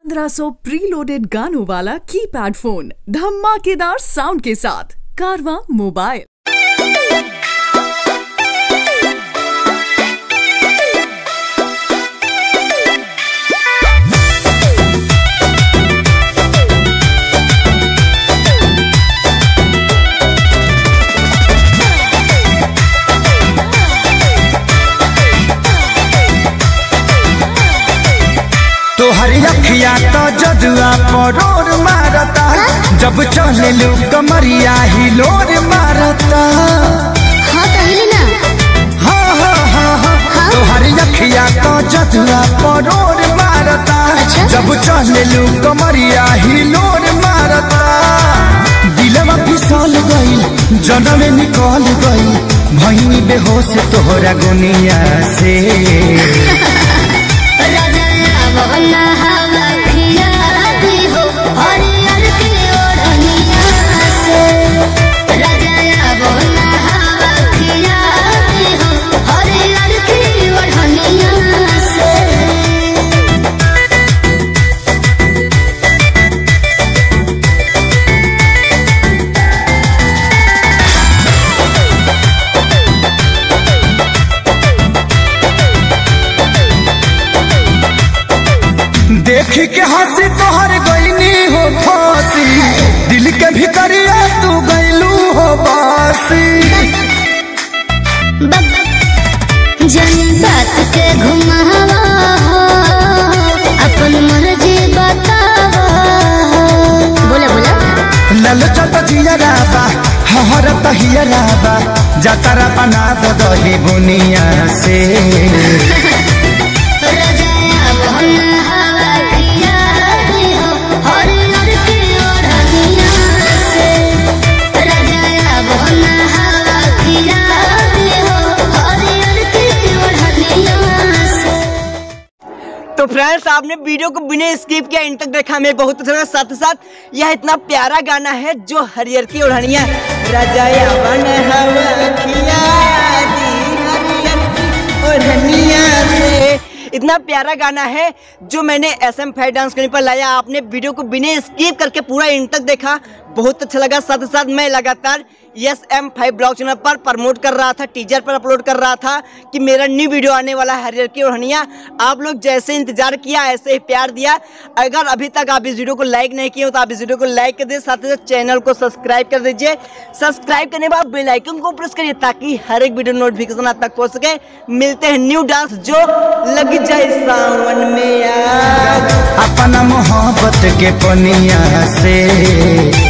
1500 preloaded गानों वाला keypad phone धमाकेदार साउंड के साथ कारवां मोबाइल। तोहरी अखिया तो जजुआ परोर मारता, जब चले लू कमरिया हिलोर मारता। हाँ कहिली ना। हाँ। तोहरी अखिया तो जजुआ परोर मारता, अच्छा? जब चले लू कमरिया हिलोर मारता। दिलवा फिसल गइल जनम निकल गइल, भइनी बेहोश तोहरा गुनिया से। देख के हंसी तोहर गईनी हो फांसी, दिल के भीतरिया तू गईलू हो बासी। जनता के घुमावा अपन मर्जी बतावा। बोला बोला ललचत जियरा बा हहरत हियरा बा, जतरा बना दही बुनिया से। तो फ्रेंड्स, आपने वीडियो को बिना स्किप किया इन तक देखा, हमें बहुत अच्छा लगा। साथ ही साथ यह इतना प्यारा गाना है जो हरियर की ओढ़निया रजाया बन हवा खिया दी हरियर की ओढ़निया से, इतना प्यारा गाना है जो मैंने SM5 डांस करने पर लाया। आपने वीडियो को बिना स्किप करके पूरा इन तक देखा, बहुत अच्छा लगा। साथ ही साथ मैं लगातार SM5 ब्लॉग चैनल पर प्रमोट कर रहा था, टीजर पर अपलोड कर रहा था कि मेरा न्यू वीडियो आने वाला है हरियर की ओढ़निया। आप लोग जैसे इंतजार किया ऐसे ही प्यार दिया। अगर अभी तक आप इस वीडियो को लाइक नहीं किए हो तो आप इस वीडियो को लाइक कर दीजिए, साथ ही साथ चैनल को सब्सक्राइब कर दीजिए। सब्सक्राइब करने के बाद बेल आइकन को प्रेस करिए ताकि हर एक वीडियो नोटिफिकेशन आप तक पहुँच सके। मिलते हैं न्यू डांस जो लग जाए सावन में आग, अपना मोहब्बत के पनिया से।